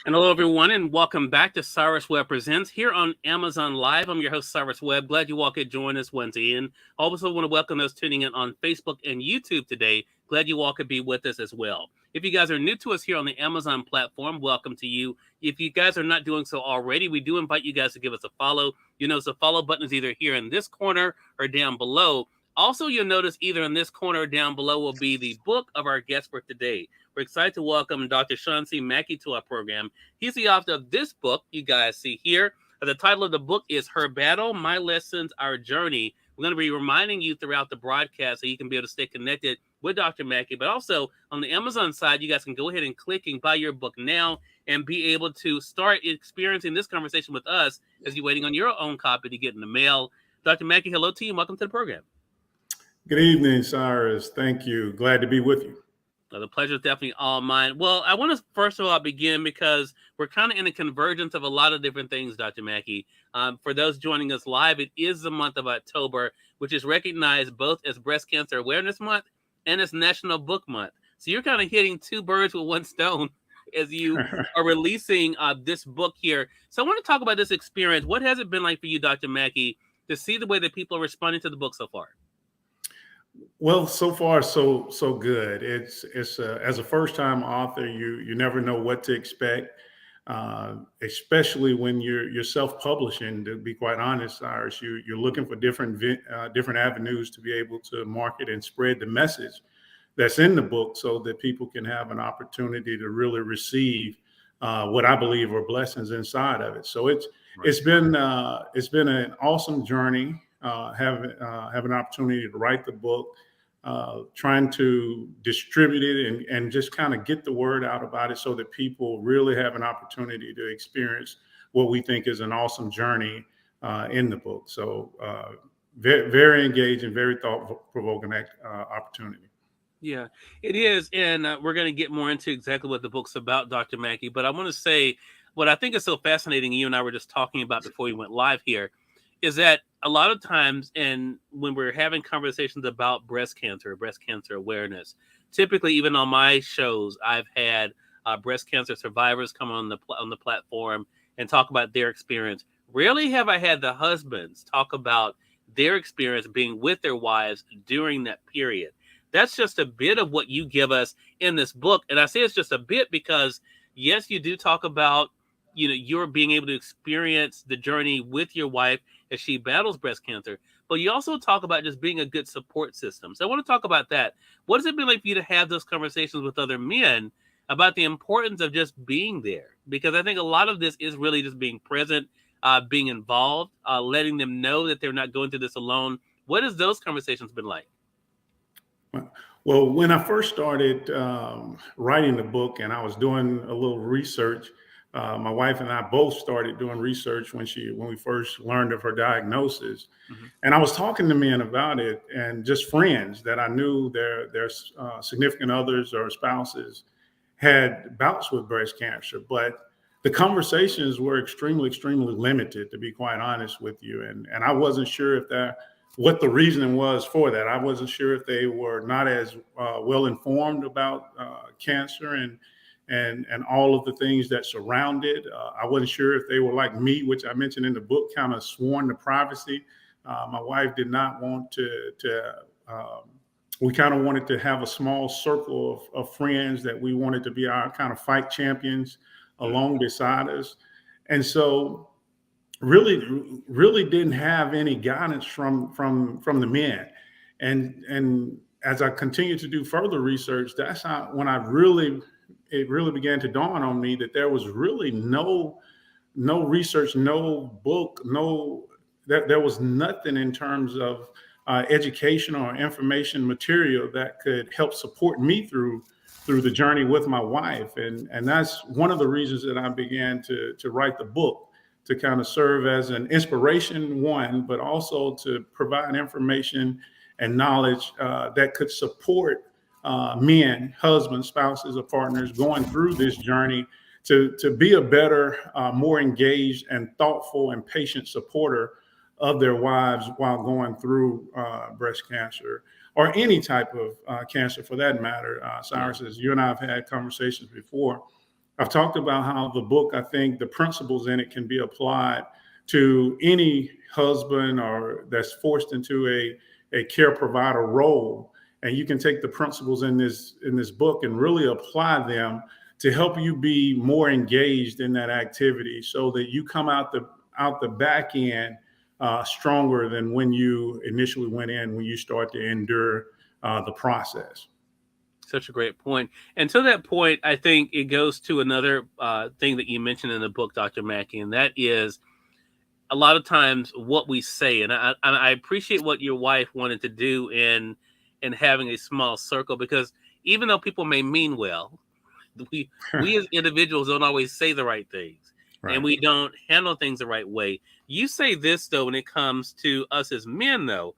And hello, everyone, and welcome back to Cyrus Webb Presents here on Amazon Live. I'm your host, Cyrus Webb. Glad you all could join us once again. Also, want to welcome those tuning in on Facebook and YouTube today. Glad you all could be with us as well. If you guys are new to us here on the Amazon platform, welcome to you. If you guys are not doing so already, we do invite you guys to give us a follow. You notice the follow button is either here in this corner or down below. Also, you'll notice either in this corner or down below will be the book of our guest for today. We're excited to welcome Dr. Shawn Mackey to our program. He's the author of this book you guys see here. The title of the book is Her Battle, My Lessons, Our Journey. We're going to be reminding you throughout the broadcast so you can be able to stay connected with Dr. Mackey. But also on the Amazon side, you guys can go ahead and click and buy your book now and be able to start experiencing this conversation with us as you're waiting on your own copy to get in the mail. Dr. Mackey, hello to you and welcome to the program. Good evening, Cyrus. Thank you. Glad to be with you. The pleasure is definitely all mine. Well, I want to first of all begin because we're kind of in a convergence of a lot of different things, Dr. Mackey. For those joining us live, it is the month of October, which is recognized both as Breast Cancer Awareness Month and as National Book Month. So you're kind of hitting two birds with one stone as you are releasing this book here. So I want to talk about this experience. What has it been like for you, Dr. Mackey, to see the way that people are responding to the book so far? Well, so far so good. It's as a first time author, you never know what to expect, especially when you're self publishing. To be quite honest, Cyrus, you're looking for different avenues to be able to market and spread the message that's in the book, so that people can have an opportunity to really receive what I believe are blessings inside of it. So it's been an awesome journey. Have an opportunity to write the book, trying to distribute it and just kind of get the word out about it so that people really have an opportunity to experience what we think is an awesome journey in the book. So very, very engaging, very thought-provoking opportunity. Yeah, it is. And we're going to get more into exactly what the book's about, Dr. Mackey. But I want to say what I think is so fascinating, you and I were just talking about before we went live here, is that a lot of times, and when we're having conversations about breast cancer awareness, typically even on my shows, I've had breast cancer survivors come on the platform and talk about their experience. Rarely have I had the husbands talk about their experience being with their wives during that period. That's just a bit of what you give us in this book. And I say it's just a bit because, yes, you do talk about, you're being able to experience the journey with your wife as she battles breast cancer, but you also talk about just being a good support system. So I want to talk about that. What has it been like for you to have those conversations with other men about the importance of just being there? Because I think a lot of this is really just being present, being involved, letting them know that they're not going through this alone. What has those conversations been like? Well, when I first started writing the book and I was doing a little research, my wife and I both started doing research when we first learned of her diagnosis. Mm-hmm. And I was talking to men about it, and just friends that I knew their significant others or spouses had bouts with breast cancer. But the conversations were extremely, extremely limited, to be quite honest with you. And I wasn't sure what the reasoning was for that. I wasn't sure if they were not as well informed about cancer and all of the things that surround it. I wasn't sure if they were like me, which I mentioned in the book, kind of sworn to privacy. My wife did not want we kind of wanted to have a small circle of friends that we wanted to be our kind of fight champions along beside us. And so really didn't have any guidance from the men. And as I continued to do further research, that's when it really began to dawn on me that there was really no research, no book, there was nothing in terms of education or information material that could help support me through the journey with my wife. And that's one of the reasons that I began to write the book, to kind of serve as an inspiration, one, but also to provide information and knowledge that could support men, husbands, spouses, or partners going through this journey to be a better, more engaged and thoughtful and patient supporter of their wives while going through breast cancer or any type of cancer for that matter. Cyrus, as you and I have had conversations before, I've talked about how the book, I think the principles in it can be applied to any husband or that's forced into a care provider role. And you can take the principles in this book and really apply them to help you be more engaged in that activity so that you come out the back end stronger than when you initially went in, when you start to endure the process. Such a great point. And to that point, I think it goes to another thing that you mentioned in the book, Dr. Mackey, and that is a lot of times what we say. And I appreciate what your wife wanted to do in having a small circle, because even though people may mean well, we as individuals don't always say the right things, Right. and we don't handle things the right way. You say this, though, when it comes to us as men, though,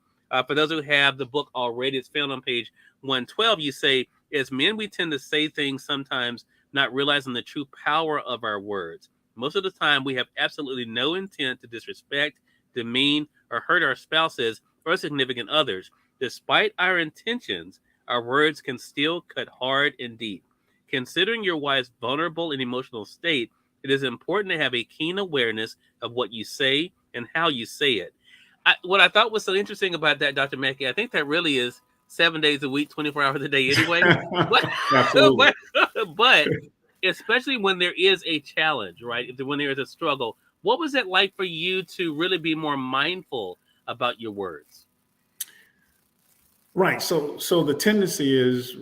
for those who have the book already, it's found on page 112. You say, as men, we tend to say things sometimes not realizing the true power of our words. Most of the time, we have absolutely no intent to disrespect, demean, or hurt our spouses or significant others. Despite our intentions, our words can still cut hard and deep. Considering your wife's vulnerable and emotional state, it is important to have a keen awareness of what you say and how you say it. What I thought was so interesting about that, Dr. Mackey, I think that really is 7 days a week, 24 hours a day anyway. But, Absolutely. but especially when there is a challenge, right? When there is a struggle, what was it like for you to really be more mindful about your words? Right. So the tendency is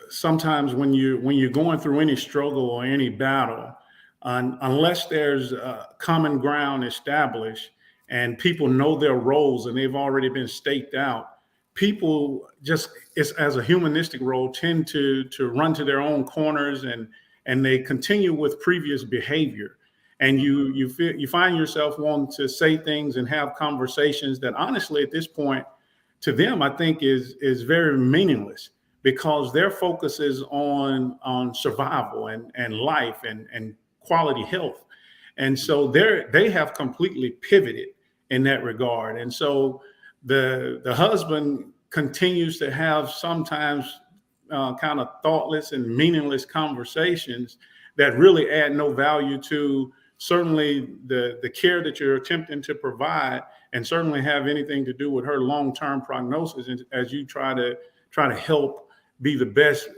sometimes when you're going through any struggle or any battle, unless there's common ground established and people know their roles and they've already been staked out, people just, it's, as a humanistic role, tend to run to their own corners and they continue with previous behavior. And you find yourself wanting to say things and have conversations that honestly at this point to them I think is very meaningless, because their focus is on survival and life and quality health. And so they have completely pivoted in that regard. And so the husband continues to have sometimes kind of thoughtless and meaningless conversations that really add no value to certainly the care that you're attempting to provide, and certainly have anything to do with her long-term prognosis as you try to help be the best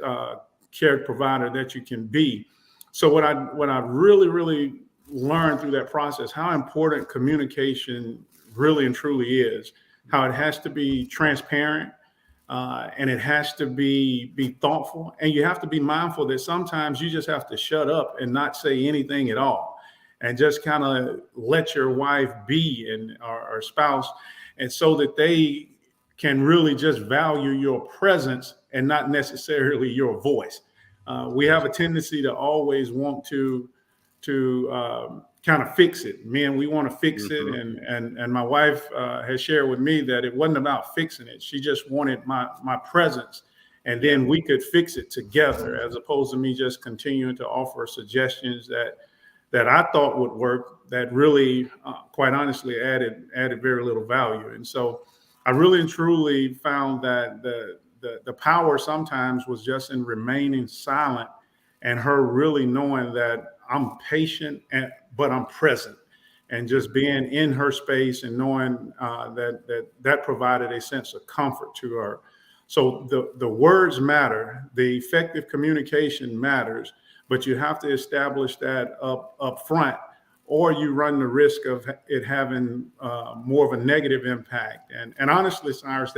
care provider that you can be. So what I really learned through that process, how important communication really and truly is, how it has to be transparent, and it has to be thoughtful, and you have to be mindful that sometimes you just have to shut up and not say anything at all, and just kind of let your wife be and our spouse, and so that they can really just value your presence and not necessarily your voice. We have a tendency to always want to kind of fix it. Man, we want to fix it. And my wife has shared with me that it wasn't about fixing it. She just wanted my presence. And then we could fix it together, as opposed to me just continuing to offer suggestions that I thought would work, that really, quite honestly, added very little value. And so I really and truly found that the power sometimes was just in remaining silent, and her really knowing that I'm patient but I'm present, and just being in her space and knowing that provided a sense of comfort to her. So the words matter, the effective communication matters, but you have to establish that up front, or you run the risk of it having more of a negative impact. And honestly, Cyrus,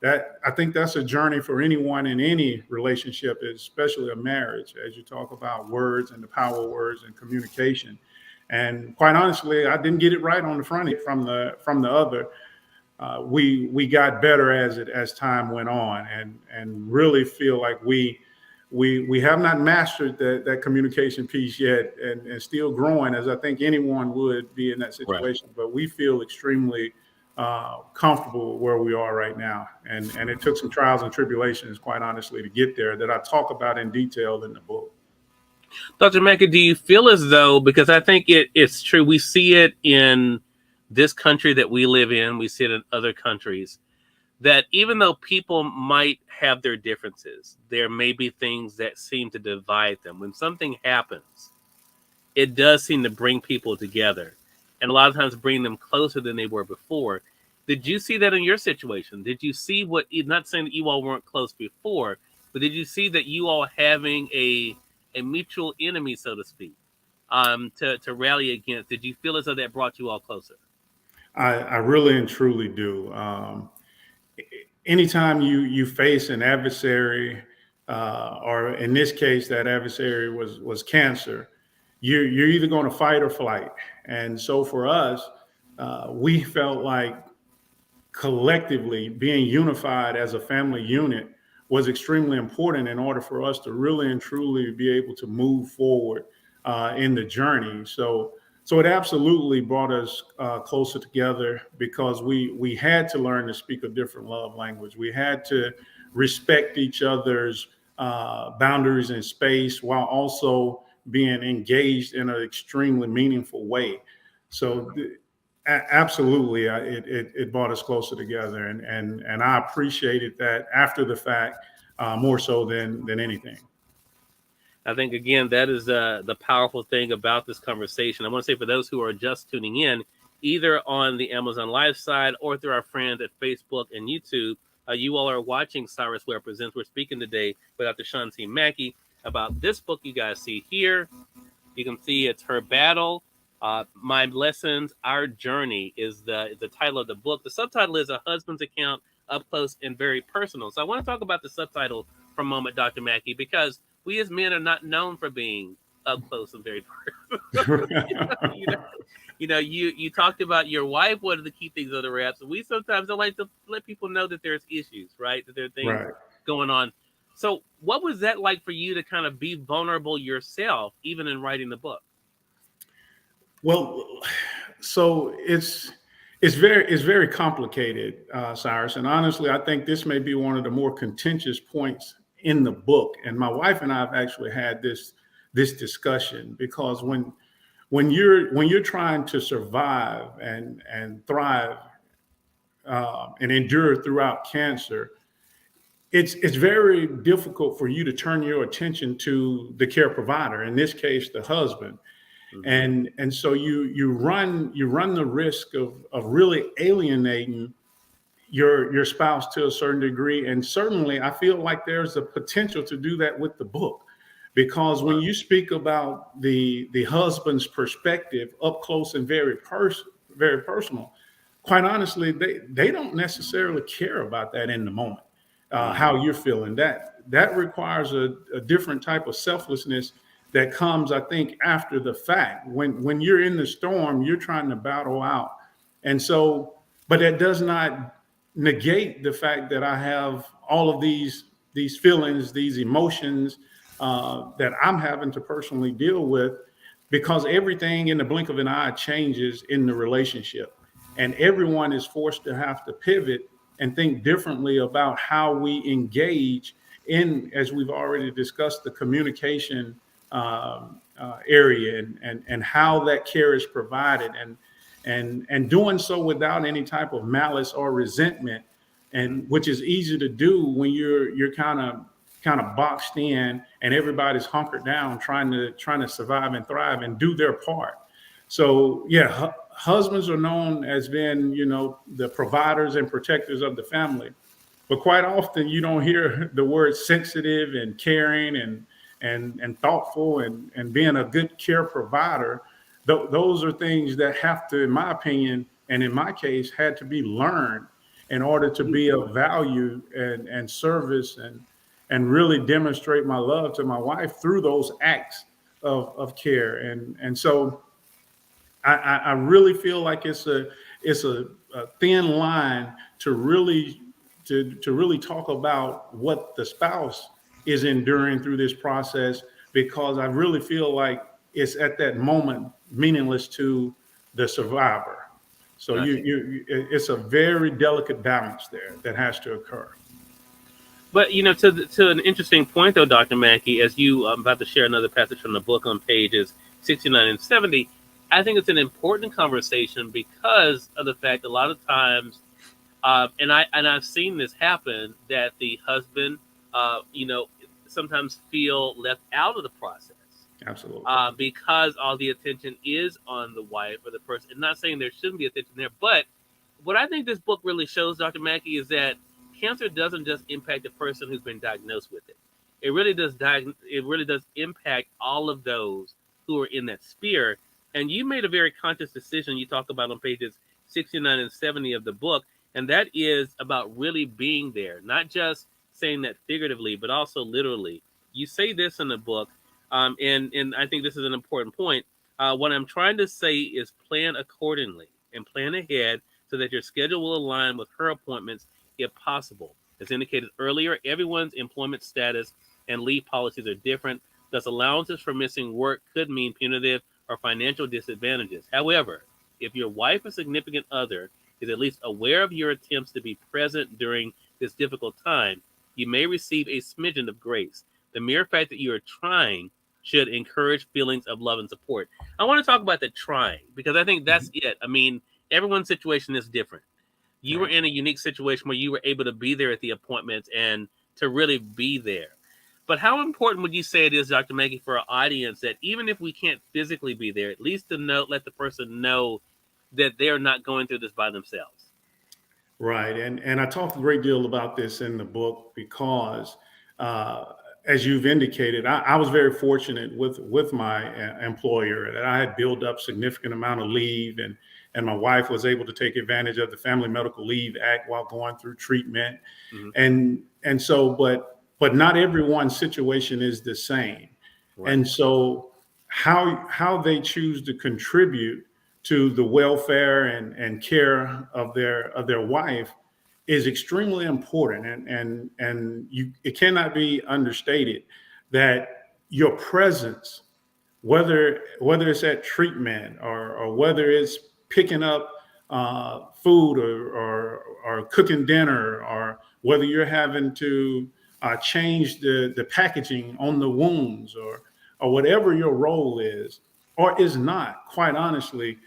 I think that's a journey for anyone in any relationship, especially a marriage, as you talk about words and the power of words and communication. And quite honestly, I didn't get it right on the front end from the other. We got better as time went on, and really feel like we have not mastered that communication piece yet, and still growing, as I think anyone would be in that situation. Right. But we feel extremely comfortable where we are right now, and it took some trials and tribulations, quite honestly, to get there, that I talk about in detail in the book. Dr. Mackey, do you feel as though, because I think it's true, we see it in this country that we live in, we see it in other countries, that even though people might have their differences, there may be things that seem to divide them. When something happens, it does seem to bring people together, and a lot of times bring them closer than they were before. Did you see that in your situation? Did you see what? Not saying that you all weren't close before, but did you see that you all having a mutual enemy, so to speak, to rally against? Did you feel as though that brought you all closer? I really and truly do. Anytime you face an adversary, or in this case, that adversary was cancer, you're either going to fight or flight. And so for us, we felt like collectively being unified as a family unit was extremely important in order for us to really and truly be able to move forward in the journey. So it absolutely brought us closer together because we had to learn to speak a different love language. We had to respect each other's boundaries and space while also being engaged in an extremely meaningful way. So absolutely, it brought us closer together, and I appreciated that after the fact more so than anything. I think again that is the powerful thing about this conversation. I want to say for those who are just tuning in, either on the Amazon Live side or through our friends at Facebook and YouTube, you all are watching Cyrus Webb Presents. We're speaking today with Dr. Shawn Mackey about this book you guys see here. You can see it's Her Battle, My Lessons, Our Journey is the title of the book. The subtitle is A Husband's Account, Up Close and Very Personal. So I want to talk about the subtitle for a moment, Dr. Mackey, because we as men are not known for being up close and very personal. You talked about your wife wanted to keep things under wraps. And we sometimes don't like to let people know that there's issues, right? That there are things Right. going on. So what was that like for you to kind of be vulnerable yourself, even in writing the book? Well, so it's very complicated, Cyrus. And honestly, I think this may be one of the more contentious points in the book. And my wife and I have actually had this discussion because when you're trying to survive and thrive and endure throughout cancer, it's very difficult for you to turn your attention to the care provider, in this case, the husband. Mm-hmm. And so you run the risk of really alienating your spouse to a certain degree. And certainly I feel like there's a potential to do that with the book, because when you speak about the husband's perspective up close and very personal, quite honestly, they don't necessarily care about that in the moment, how Mm-hmm. you're feeling. That requires a different type of selflessness that comes, I think, after the fact. When you're in the storm, you're trying to battle out. And so, but that does not negate the fact that I have all of these feelings, these emotions that I'm having to personally deal with, because everything in the blink of an eye changes in the relationship, and everyone is forced to have to pivot and think differently about how we engage in, as we've already discussed, the communication area, and how that care is provided, and doing so without any type of malice or resentment, and which is easy to do when you're kind of boxed in and everybody's hunkered down trying to survive and thrive and do their part. So yeah, husbands are known as being, the providers and protectors of the family, but quite often you don't hear the word sensitive and caring and thoughtful and being a good care provider. Those are things that have to, in my opinion, and in my case, had to be learned in order to be of value and service, and really demonstrate my love to my wife through those acts of care. And so I really feel like it's a thin line to really talk about what the spouse is enduring through this process, because I really feel like it's at that moment meaningless to the survivor. So I see. it's a very delicate balance there that has to occur. But to an interesting point though, Dr. Mackey, as you I'm about to share another passage from the book on pages 69 and 70, I think it's an important conversation because of the fact a lot of times And I've seen this happen, that the husband, you know, sometimes feel left out of the process, Absolutely. because all the attention is on the wife or the person. And not saying there shouldn't be attention there, but what I think this book really shows, Dr. Mackey, is that cancer doesn't just impact the person who's been diagnosed with it. It really does impact all of those who are in that sphere. And you made a very conscious decision. You talk about on pages 69 and 70 of the book, and that is about really being there, not just saying that figuratively, but also literally. You say this in the book, and I think this is an important point. What I'm trying to say is plan accordingly and plan ahead so that your schedule will align with her appointments if possible. As indicated earlier, everyone's employment status and leave policies are different. Thus, allowances for missing work could mean punitive or financial disadvantages. However, if your wife or significant other is at least aware of your attempts to be present during this difficult time, you may receive a smidgen of grace. The mere fact that you are trying should encourage feelings of love and support. I want to talk about the trying, because I think that's it. I mean, everyone's situation is different. You were Right. in a unique situation where you were able to be there at the appointments and to really be there. But how important would you say it is, Dr. Mackey, for our audience that even if we can't physically be there, at least to know, let the person know that they're not going through this by themselves? Right. And I talked a great deal about this in the book because, uh, as you've indicated, I was very fortunate with my employer that I had built up significant amount of leave, and my wife was able to take advantage of the Family Medical Leave Act while going through treatment. Mm-hmm. And so, but not everyone's situation is the same. Right. And so how they choose to contribute to the welfare and care of their wife is extremely important, and you, it cannot be understated that your presence, whether it's at treatment or whether it's picking up food or cooking dinner, or whether you're having to change the packaging on the wounds, or whatever your role is or is not, quite honestly,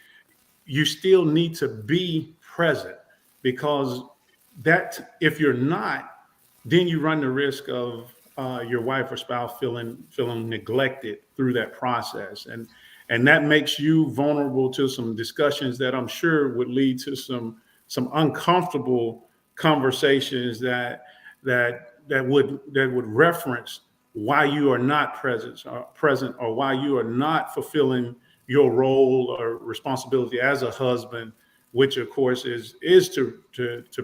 you still need to be present, because that, if you're not, then you run the risk of your wife or spouse feeling neglected through that process, and that makes you vulnerable to some discussions that I'm sure would lead to some uncomfortable conversations that would reference why you are not present, or why you are not fulfilling your role or responsibility as a husband, which of course is to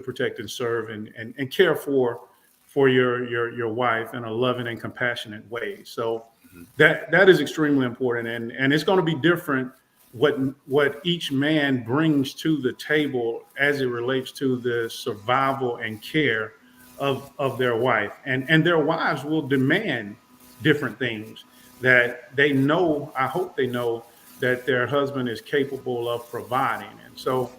protect and serve and care for your wife in a loving and compassionate way. So Mm-hmm. that is extremely important, and it's going to be different what each man brings to the table as it relates to the survival and care of their wife, and their wives will demand different things that they know. I hope they know that their husband is capable of providing. And so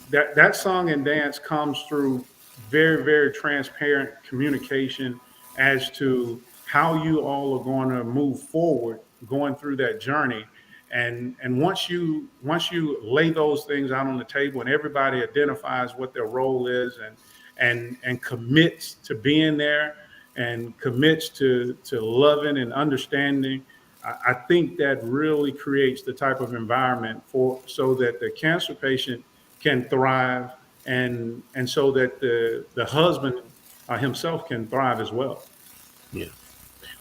that song and dance comes through very, very transparent communication as to how you all are going to move forward going through that journey. And once you lay those things out on the table and everybody identifies what their role is, and commits to being there, and commits to loving and understanding, I think that really creates the type of environment for so that the cancer patient can thrive, and so that the husband himself can thrive as well. Yeah.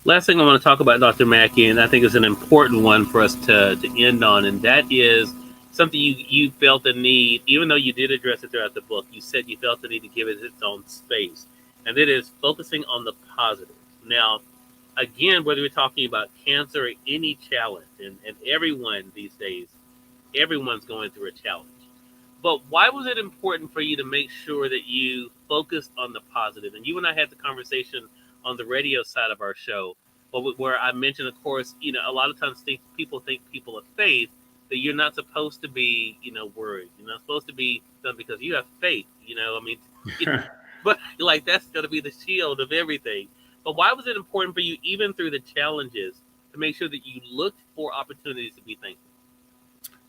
Last thing I want to talk about, Dr. Mackey, and I think is an important one for us to end on, and that is something you felt the need, even though you did address it throughout the book, you said you felt the need to give it its own space, and it is focusing on the positive. Now, again, whether we're talking about cancer or any challenge, and everyone these days, everyone's going through a challenge. But why was it important for you to make sure that you focused on the positive? And you and I had the conversation on the radio side of our show, where I mentioned, of course, a lot of times people think people of faith that you're not supposed to be, worried. You're not supposed to be done because you have faith. I mean, but like that's going to be the shield of everything. But why was it important for you, even through the challenges, to make sure that you looked for opportunities to be thankful?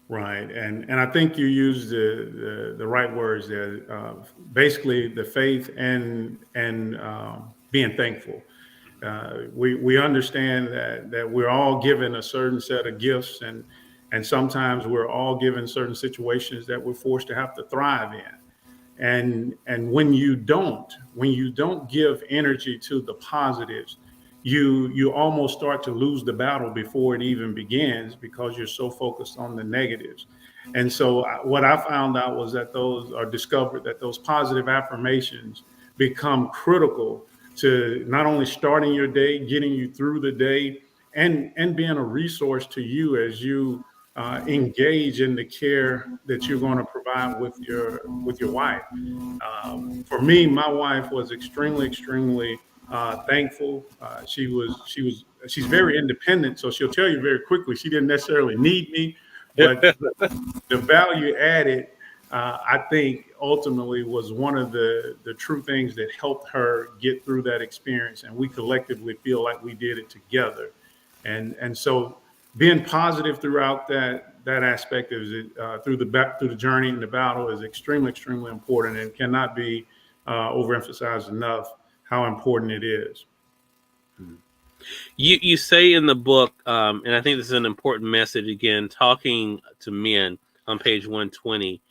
Right, and I think you used the right words there. Basically, the faith and being thankful. We understand that we're all given a certain set of gifts, and sometimes we're all given certain situations that we're forced to have to thrive in. And when you don't give energy to the positives, you almost start to lose the battle before it even begins because you're so focused on the negatives. And so what I found out was that those are discovered that those positive affirmations become critical to not only starting your day, getting you through the day, and being a resource to you as you engage in the care that you're going to provide with your wife. For me, my wife was extremely thankful. She's very independent, so she'll tell you very quickly she didn't necessarily need me, but the value added, I think, ultimately was one of the true things that helped her get through that experience, and we collectively feel like we did it together. And so being positive throughout that aspect is through the journey and the battle is extremely important and cannot be overemphasized enough how important it is. You say in the book, and I think this is an important message again, talking to men on page 120,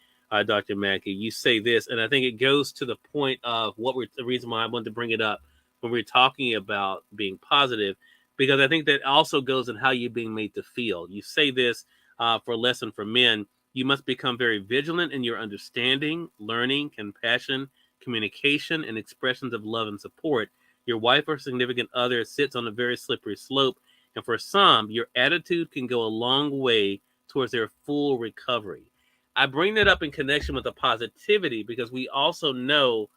Dr. Mackey, you say this, and I think it goes to the point of the reason why I wanted to bring it up when we're talking about being positive, because I think that also goes in how you're being made to feel. You say this for a lesson for men. You must become very vigilant in your understanding, learning, compassion, communication, and expressions of love and support. Your wife or significant other sits on a very slippery slope, and for some, your attitude can go a long way towards their full recovery. I bring that up in connection with the positivity because we also know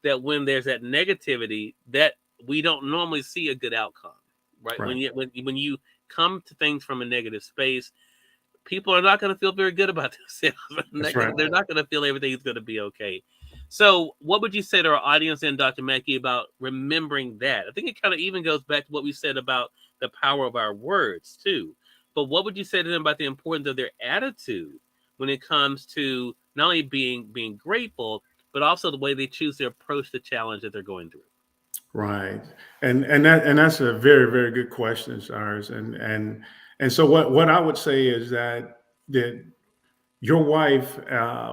that when there's that negativity, that we don't normally see a good outcome, right? Right. When you come to things from a negative space, people are not going to feel very good about themselves. That's right. They're not going to feel everything's going to be okay. So, what would you say to our audience and Dr. Mackey about remembering that? I think it kind of even goes back to what we said about the power of our words too. But what would you say to them about the importance of their attitude when it comes to not only being grateful, but also the way they choose to approach the challenge that they're going through? Right. And that's a very good question, Cyrus. And so what I would say is that your wife,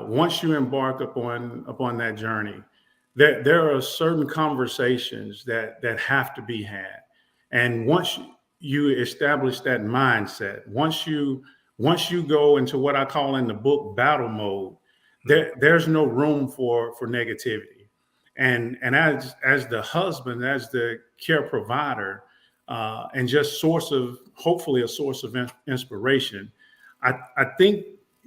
once you embark upon that journey, there are certain conversations that have to be had. And once you establish that mindset, once you go into what I call in the book battle mode, there's no room for negativity. And as the husband, as the care provider, and just hopefully a source of inspiration, I think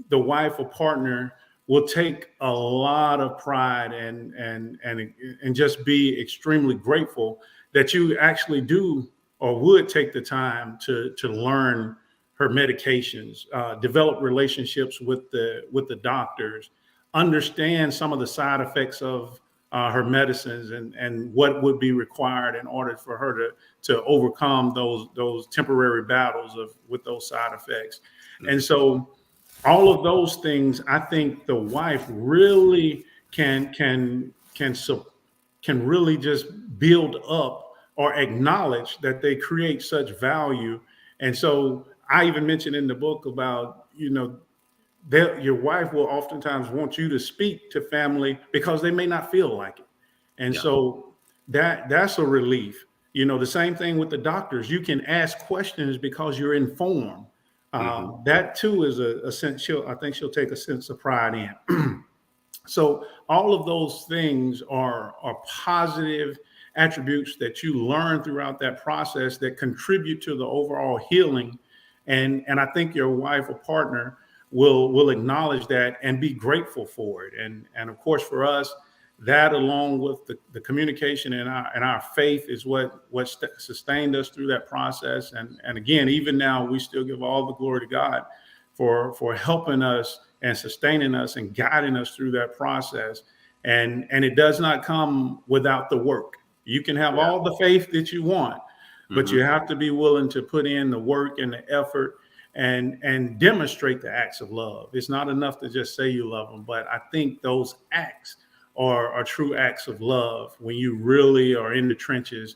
the wife or partner will take a lot of pride and just be extremely grateful that you actually do or would take the time to learn her medications, develop relationships with the doctors, understand some of the side effects of her medicines and what would be required in order for her to overcome those temporary battles with those side effects. And so all of those things, I think the wife really can really just build up or acknowledge that they create such value. And so I even mentioned in the book about, that your wife will oftentimes want you to speak to family because they may not feel like it. And Yeah. so that's a relief. The same thing with the doctors. You can ask questions because you're informed. Hmm. That too is a sense I think she'll take a sense of pride in. So all of those things are positive attributes that you learn throughout that process that contribute to the overall healing. And I think your wife or partner will acknowledge that and be grateful for it. And of course, for us, that along with the communication and our faith is what sustained us through that process. And again, even now, we still give all the glory to God for helping us and sustaining us and guiding us through that process. And it does not come without the work. You can have Yeah. all the faith that you want, but Hmm. you have to be willing to put in the work and the effort. and demonstrate the acts of love. It's not enough to just say you love them, but I think those acts are true acts of love when you really are in the trenches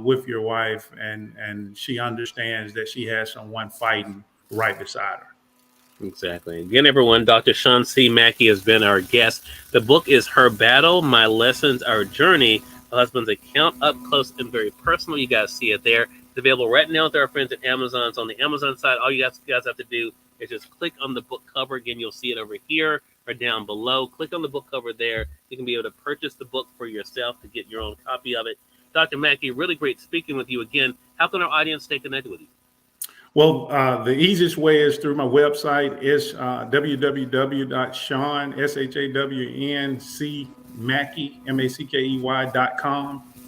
with your wife, and she understands that she has someone fighting right beside her. Exactly. Again, everyone, Dr. Shawn C. Mackey has been our guest. The book is Her Battle, My Lessons, Our Journey, a husband's account, up close and very personal. You guys see it there. It's available right now with our friends at Amazon. It's on the Amazon side. All you guys have to do is just click on the book cover. Again, you'll see it over here or down below. Click on the book cover there. You can be able to purchase the book for yourself to get your own copy of it. Dr. Mackey, really great speaking with you again. How can our audience stay connected with you? Well, the easiest way is through my website. It's www.shawn, SHAWNC Mackey.com.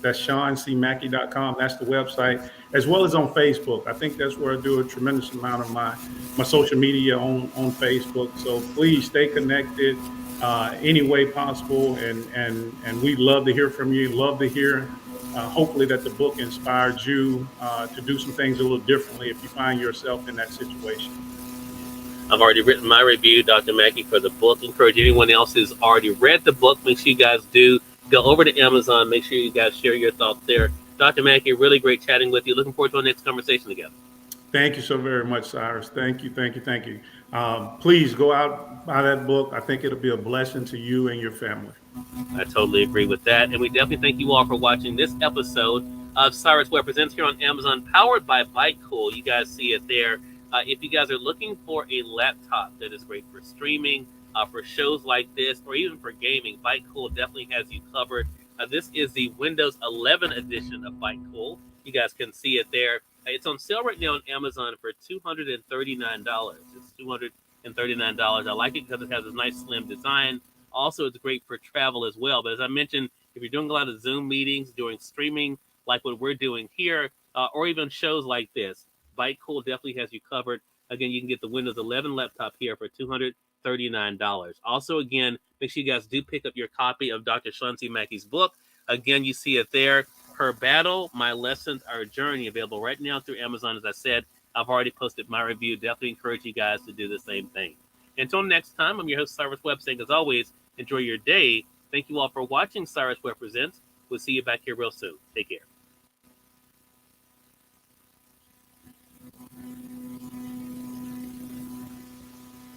That's ShawnCMackey.com. That's the website, as well as on Facebook. I think that's where I do a tremendous amount of my social media on Facebook. So please stay connected any way possible. And we'd love to hear from you. Love to hear hopefully that the book inspired you to do some things a little differently if you find yourself in that situation. I've already written my review, Dr. Mackey, for the book. Encourage anyone else who's already read the book. Make sure you guys do go over to Amazon. Make sure you guys share your thoughts there. Dr. Mackey, really great chatting with you. Looking forward to our next conversation together. Thank you so very much, Cyrus. Thank you. Please go out, buy that book. I think it'll be a blessing to you and your family. I totally agree with that. And we definitely thank you all for watching this episode of Cyrus Webb Presents here on Amazon, powered by Bite Cool. You guys see it there. If you guys are looking for a laptop that is great for streaming, for shows like this, or even for gaming, Bite Cool definitely has you covered. This is the Windows 11 edition of Bite Cool. You guys can see it there. It's on sale right now on Amazon for $239. It's $239. I like it because it has a nice slim design. Also, it's great for travel as well. But as I mentioned, if you're doing a lot of Zoom meetings, doing streaming like what we're doing here, or even shows like this, Bite Cool definitely has you covered. Again, you can get the Windows 11 laptop here for $239. Also, again, make sure you guys do pick up your copy of Dr. Shawn C. Mackey's book. Again, you see it there. Her Battle, My Lessons, Our Journey, available right now through Amazon. As I said, I've already posted my review. Definitely encourage you guys to do the same thing. Until next time, I'm your host, Cyrus Webb, saying as always, enjoy your day. Thank you all for watching Cyrus Webb Presents. We'll see you back here real soon. Take care.